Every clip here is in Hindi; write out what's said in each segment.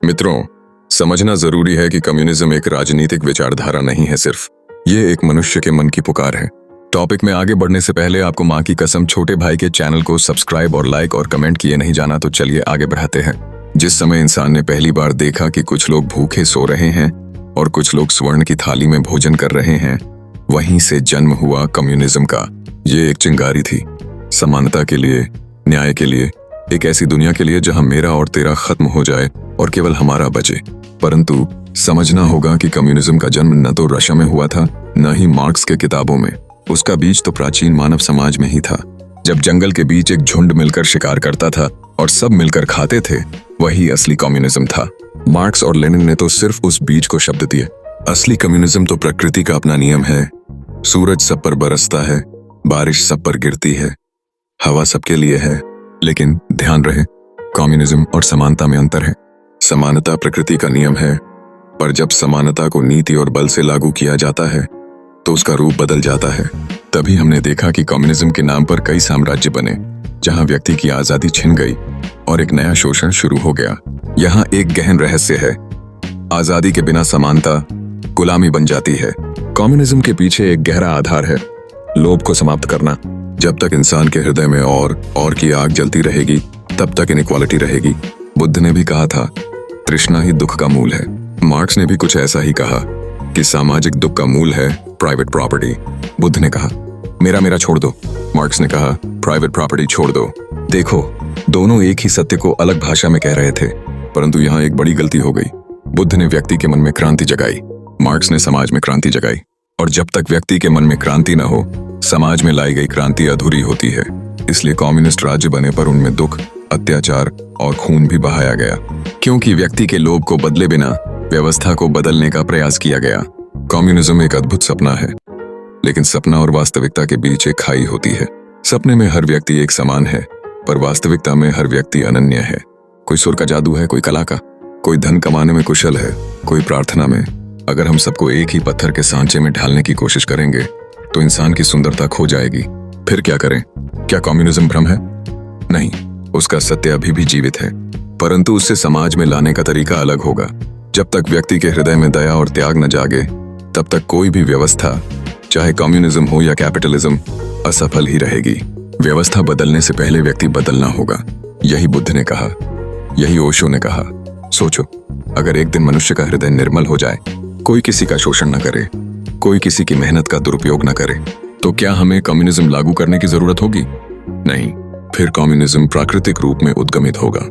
मित्रों, समझना जरूरी है कि कम्युनिज्म एक राजनीतिक विचारधारा नहीं है सिर्फ, ये एक मनुष्य के मन की पुकार है। टॉपिक में आगे बढ़ने से पहले आपको माँ की कसम छोटे भाई के चैनल को सब्सक्राइब और लाइक और कमेंट किए नहीं जाना, तो चलिए आगे बढ़ाते हैं। जिस समय इंसान ने पहली बार देखा कि कुछ लोग भूखे सो रहे हैं और कुछ लोग स्वर्ण की थाली में भोजन कर रहे हैं, वहीं से जन्म हुआ कम्युनिज्म का। ये एक चिंगारी थी, समानता के लिए, न्याय के लिए, एक ऐसी दुनिया के लिए जहां मेरा और तेरा खत्म हो जाए और केवल हमारा बचे। परंतु समझना होगा कि कम्युनिज्म का जन्म न तो रशिया में हुआ था, न ही मार्क्स के किताबों में। उसका बीज तो प्राचीन मानव समाज में ही था। जब जंगल के बीच एक झुंड मिलकर शिकार करता था और सब मिलकर खाते थे, वही असली कम्युनिज्म था। मार्क्स और लेनिन ने तो सिर्फ उस बीज को शब्द दिए। असली कम्युनिज्म तो प्रकृति का अपना नियम है। सूरज सब पर बरसता है, बारिश सब पर गिरती है, हवा सबके लिए है। लेकिन ध्यान रहे, कम्युनिज्म और समानता में अंतर है। समानता प्रकृति का नियम है, पर जब समानता को नीति और बल से लागू किया जाता है तो उसका रूप बदल जाता है। तभी हमने देखा कि कम्युनिज्म के नाम पर कई साम्राज्य बने, जहां व्यक्ति की आजादी छिन गई और एक नया शोषण शुरू हो गया। यहाँ एक गहन रहस्य है, आजादी के बिना समानता गुलामी बन जाती है। कम्युनिज्म के पीछे एक गहरा आधार है, लोभ को समाप्त करना। जब तक इंसान के हृदय में और की आग जलती रहेगी, तब तक इनइक्वालिटी रहेगी। बुद्ध ने भी कहा था, तृष्णा ही दुख का मूल है। मार्क्स ने भी कुछ ऐसा ही कहा कि सामाजिक दुख का मूल है प्राइवेट प्रॉपर्टी। बुद्ध ने कहा, मेरा छोड़ दो। मार्क्स ने कहा, प्राइवेट प्रॉपर्टी छोड़ दो। देखो, दोनों एक ही सत्य को अलग भाषा में कह रहे थे, परंतु यहाँ एक बड़ी गलती हो गई। बुद्ध ने व्यक्ति के मन में क्रांति जगाई, मार्क्स ने समाज में क्रांति जगाई। और जब तक व्यक्ति के मन में क्रांति न हो, समाज में लाई गई क्रांति अधूरी होती है। इसलिए कम्युनिस्ट राज्य बने पर उनमें दुख, अत्याचार और खून भी बहाया गया, क्योंकि व्यक्ति के लोभ को बदले बिना व्यवस्था को बदलने का प्रयास किया गया। कम्युनिज्म एक अद्भुत सपना है, लेकिन सपना और वास्तविकता के बीच एक खाई होती है। सपने में हर व्यक्ति एक समान है, पर वास्तविकता में हर व्यक्ति अनन्य है। कोई सुर का जादू है, कोई कला का, कोई धन कमाने में कुशल है, कोई प्रार्थना में। अगर हम सबको एक ही पत्थर के सांचे में ढालने की कोशिश करेंगे तो इंसान की सुंदरता खो जाएगी। फिर क्या करें? क्या कम्युनिज्म भ्रम है? नहीं, उसका सत्य अभी भी जीवित है, परंतु उसे समाज में लाने का तरीका अलग होगा। जब तक व्यक्ति के हृदय में दया और त्याग न जागे, तब तक कोई भी व्यवस्था, चाहे कम्युनिज्म हो या कैपिटलिज्म, असफल ही रहेगी। व्यवस्था बदलने से पहले व्यक्ति बदलना होगा। यही बुद्ध ने कहा, यही ओशो ने कहा। सोचो, अगर एक दिन मनुष्य का हृदय निर्मल हो जाए, कोई किसी का शोषण न करे, कोई किसी की मेहनत का दुरुपयोग न करे, तो क्या हमें कम्युनिज्म लागू करने की जरूरत होगी? नहीं, फिर कम्युनिज्म प्राकृतिक रूप में उद्गमित होगा।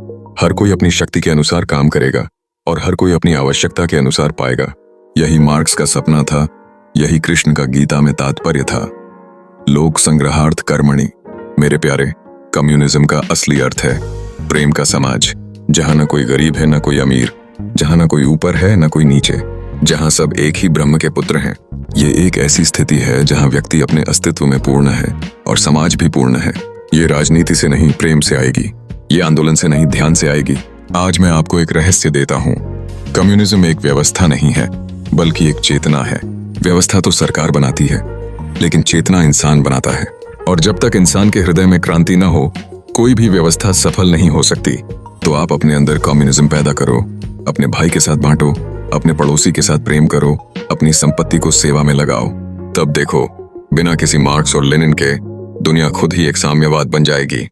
हर कोई अपनी शक्ति के अनुसार काम करेगा और हर कोई अपनी आवश्यकता के अनुसार पाएगा। यही मार्क्स का सपना था, यही कृष्ण का गीता में तात्पर्य था। लोक संग्रहार्थ कर्मणि। मेरे प्यारे, कम्युनिज्म का असली अर्थ है प्रेम का समाज, जहां न कोई गरीब है न कोई अमीर, जहां न कोई ऊपर है न कोई नीचे, जहां सब एक ही ब्रह्म के पुत्र हैं। ये एक ऐसी स्थिति है जहां व्यक्ति अपने अस्तित्व में पूर्ण है और समाज भी पूर्ण है। ये राजनीति से नहीं, प्रेम से आएगी। ये आंदोलन से नहीं, ध्यान से आएगी। आज मैं आपको एक रहस्य देता हूँ। कम्युनिज्म एक व्यवस्था नहीं है, बल्कि एक चेतना है। व्यवस्था तो सरकार बनाती है, लेकिन चेतना इंसान बनाता है। और जब तक इंसान के हृदय में क्रांति न हो, कोई भी व्यवस्था सफल नहीं हो सकती। तो आप अपने अंदर कम्युनिज्म पैदा करो, अपने भाई के साथ बांटो, अपने पड़ोसी के साथ प्रेम करो, अपनी संपत्ति को सेवा में लगाओ। तब देखो, बिना किसी मार्क्स और लेनिन के दुनिया खुद ही एक साम्यवाद बन जाएगी।